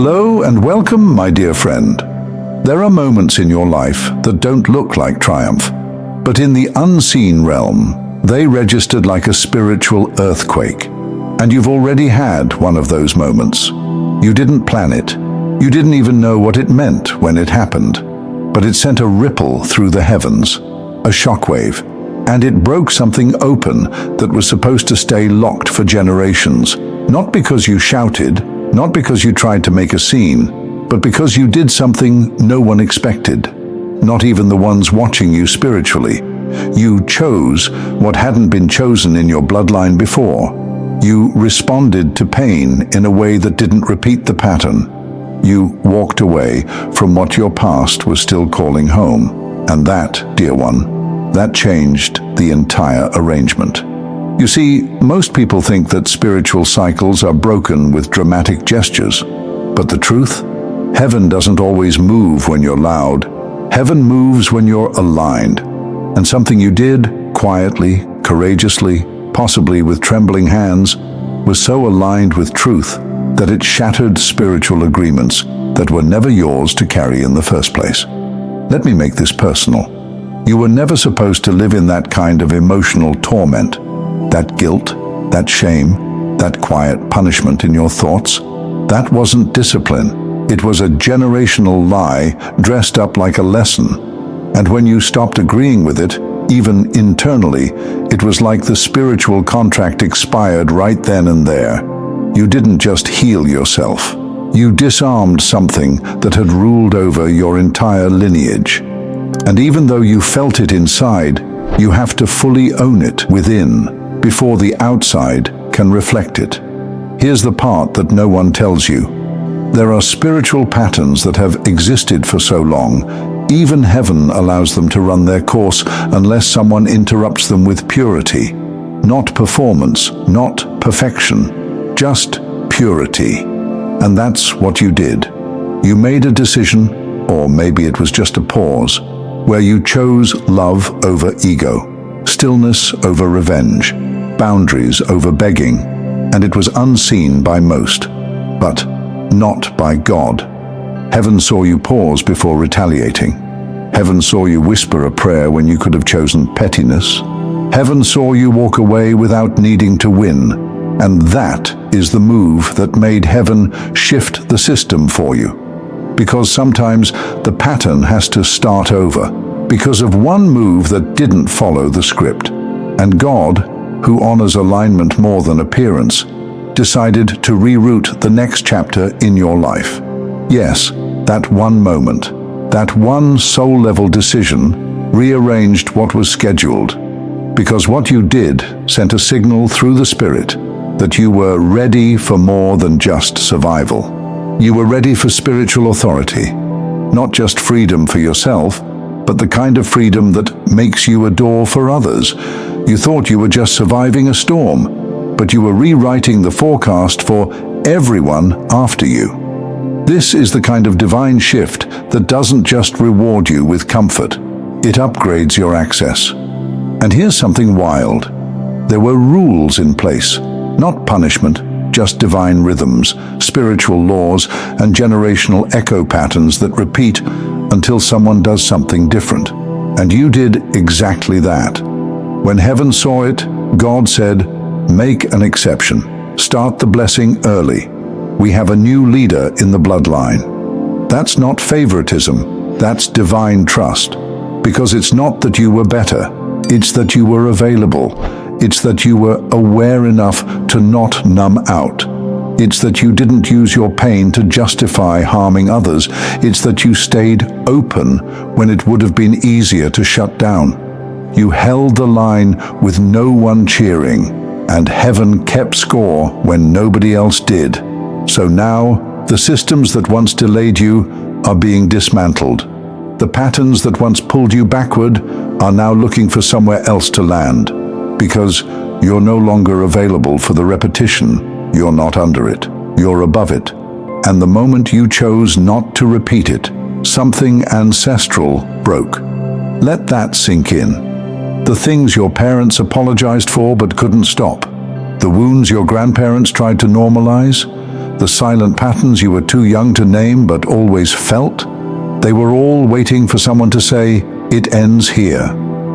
Hello and welcome, my dear friend. There are moments in your life that don't look like triumph, but in the unseen realm, they registered like a spiritual earthquake. And you've already had one of those moments. You didn't plan it. You didn't even know what it meant when it happened. But it sent a ripple through the heavens, a shockwave, and it broke something open that was supposed to stay locked for generations. Not because you shouted, not because you tried to make a scene, but because you did something no one expected, not even the ones watching you spiritually. You chose what hadn't been chosen in your bloodline before. You responded to pain in a way that didn't repeat the pattern. You walked away from what your past was still calling home. And that, dear one, that changed the entire arrangement. You see, most people think that spiritual cycles are broken with dramatic gestures. But the truth? Heaven doesn't always move when you're loud. Heaven moves when you're aligned. And something you did, quietly, courageously, possibly with trembling hands, was so aligned with truth that it shattered spiritual agreements that were never yours to carry in the first place. Let me make this personal. You were never supposed to live in that kind of emotional torment. That guilt, that shame, that quiet punishment in your thoughts, that wasn't discipline. It was a generational lie dressed up like a lesson. And when you stopped agreeing with it, even internally, it was like the spiritual contract expired right then and there. You didn't just heal yourself. You disarmed something that had ruled over your entire lineage. And even though you felt it inside, you have to fully own it within before the outside can reflect it. Here's the part that no one tells you. There are spiritual patterns that have existed for so long, even heaven allows them to run their course unless someone interrupts them with purity. Not performance, not perfection, just purity. And that's what you did. You made a decision, or maybe it was just a pause, where you chose love over ego, stillness over revenge, boundaries over begging, and it was unseen by most, but not by God. Heaven saw you pause before retaliating. Heaven saw you whisper a prayer when you could have chosen pettiness. Heaven saw you walk away without needing to win, and that is the move that made heaven shift the system for you. Because sometimes the pattern has to start over, because of one move that didn't follow the script. And God, who honors alignment more than appearance, decided to reroute the next chapter in your life. Yes, that one moment, that one soul-level decision rearranged what was scheduled. Because what you did sent a signal through the spirit that you were ready for more than just survival. You were ready for spiritual authority, not just freedom for yourself, but the kind of freedom that makes you a door for others. You thought you were just surviving a storm, but you were rewriting the forecast for everyone after you. This is the kind of divine shift that doesn't just reward you with comfort, it upgrades your access. And here's something wild. There were rules in place, not punishment, just divine rhythms, spiritual laws, and generational echo patterns that repeat until someone does something different. And you did exactly that. When heaven saw it, God said, "Make an exception. Start the blessing early. We have a new leader in the bloodline." That's not favoritism, that's divine trust. Because it's not that you were better, it's that you were available. It's that you were aware enough to not numb out. It's that you didn't use your pain to justify harming others. It's that you stayed open when it would have been easier to shut down. You held the line with no one cheering, and heaven kept score when nobody else did. So now, the systems that once delayed you are being dismantled. The patterns that once pulled you backward are now looking for somewhere else to land. Because you're no longer available for the repetition. You're not under it. You're above it. And the moment you chose not to repeat it, something ancestral broke. Let that sink in. The things your parents apologized for but couldn't stop. The wounds your grandparents tried to normalize. the silent patterns you were too young to name but always felt, they were all waiting for someone to say, "It ends here."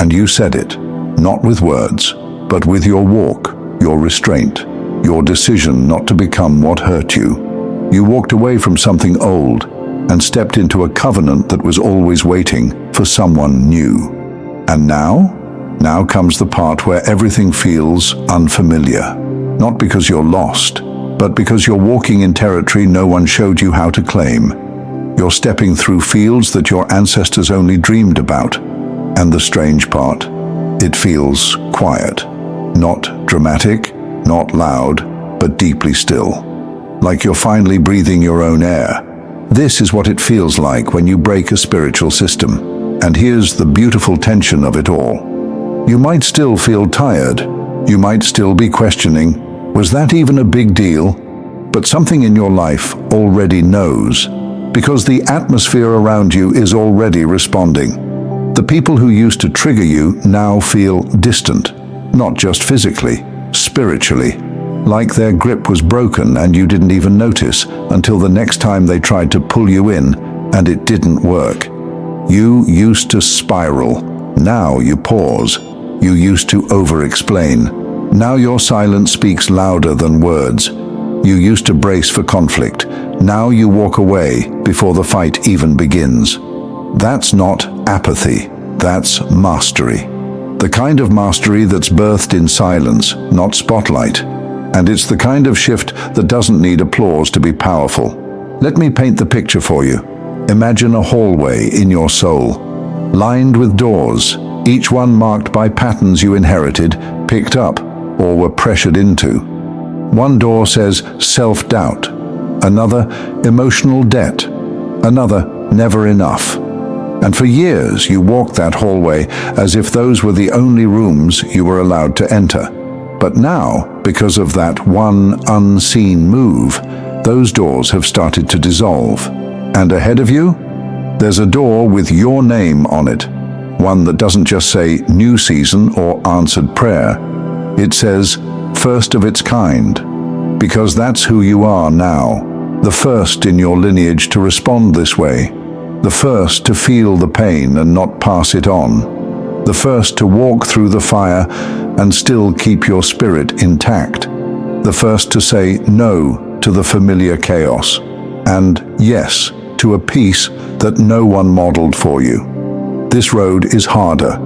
And you said it, not with words, but with your walk, your restraint, your decision not to become what hurt you. You walked away from something old and stepped into a covenant that was always waiting for someone new. And now comes the part where everything feels unfamiliar. Not because you're lost, but because you're walking in territory no one showed you how to claim. You're stepping through fields that your ancestors only dreamed about. And the strange part, it feels quiet. Not dramatic, not loud, but deeply still. Like you're finally breathing your own air. This is what it feels like when you break a spiritual system. And here's the beautiful tension of it all. You might still feel tired. You might still be questioning, was that even a big deal? But something in your life already knows, because the atmosphere around you is already responding. The people who used to trigger you now feel distant, not just physically, spiritually, like their grip was broken and you didn't even notice until the next time they tried to pull you in and it didn't work. You used to spiral, now you pause. You used to over-explain. Now your silence speaks louder than words. You used to brace for conflict. Now you walk away before the fight even begins. That's not apathy, that's mastery. The kind of mastery that's birthed in silence, not spotlight. And it's the kind of shift that doesn't need applause to be powerful. Let me paint the picture for you. Imagine a hallway in your soul, lined with doors, each one marked by patterns you inherited, picked up, or were pressured into. One door says self-doubt, another emotional debt, another never enough. And for years you walked that hallway as if those were the only rooms you were allowed to enter. But now, because of that one unseen move, those doors have started to dissolve. And ahead of you, there's a door with your name on it. One that doesn't just say new season or answered prayer. It says first of its kind, because that's who you are now. The first in your lineage to respond this way. The first to feel the pain and not pass it on. The first to walk through the fire and still keep your spirit intact. The first to say no to the familiar chaos and yes to a peace that no one modeled for you. This road is harder.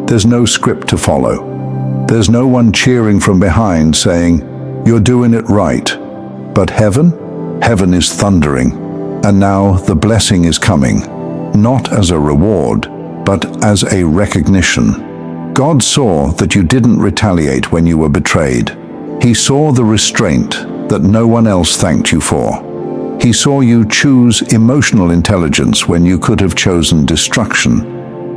There's no script to follow. There's no one cheering from behind saying, "You're doing it right." But heaven is thundering. And now the blessing is coming, not as a reward, but as a recognition. God saw that you didn't retaliate when you were betrayed. He saw the restraint that no one else thanked you for. He saw you choose emotional intelligence when you could have chosen destruction.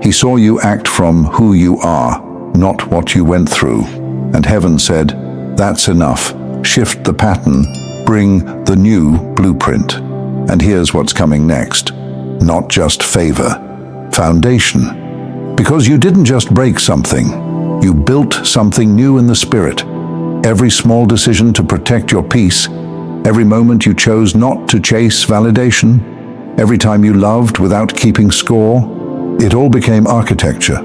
He saw you act from who you are, not what you went through. And heaven said, "That's enough. Shift the pattern. Bring the new blueprint." And here's what's coming next. Not just favor. Foundation. Because you didn't just break something. You built something new in the spirit. Every small decision to protect your peace, every moment you chose not to chase validation, every time you loved without keeping score, it all became architecture.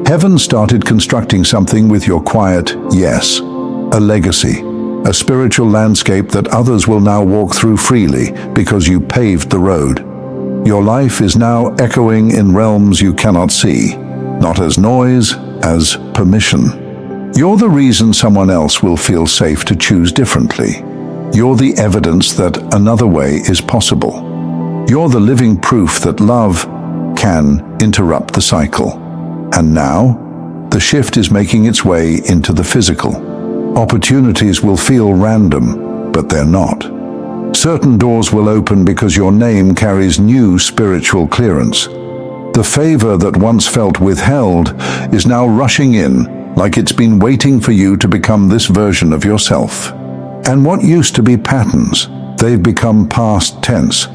Heaven started constructing something with your quiet yes, a legacy, a spiritual landscape that others will now walk through freely because you paved the road. Your life is now echoing in realms you cannot see, not as noise, as permission. You're the reason someone else will feel safe to choose differently. You're the evidence that another way is possible. You're the living proof that love can interrupt the cycle. And now, the shift is making its way into the physical. Opportunities will feel random, but they're not. Certain doors will open because your name carries new spiritual clearance. The favor that once felt withheld is now rushing in, like it's been waiting for you to become this version of yourself. And what used to be patterns, they've become past tense.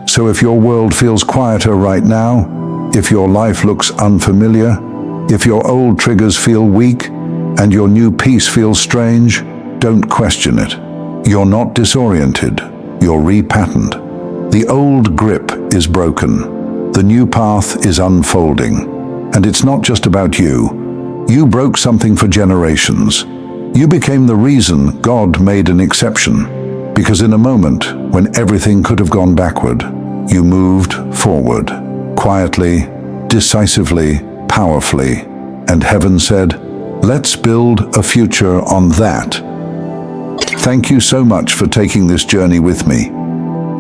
So if your world feels quieter right now, if your life looks unfamiliar, if your old triggers feel weak, and your new peace feels strange, don't question it. You're not disoriented. You're repatterned. The old grip is broken. The new path is unfolding. And it's not just about you. You broke something for generations. You became the reason God made an exception. Because in a moment when everything could have gone backward, you moved forward, quietly, decisively, powerfully. And heaven said, "Let's build a future on that." Thank you so much for taking this journey with me.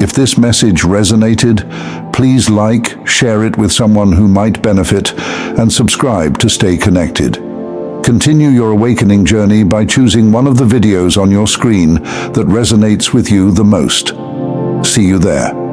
If this message resonated, please like, share it with someone who might benefit, and subscribe to stay connected. Continue your awakening journey by choosing one of the videos on your screen that resonates with you the most. See you there.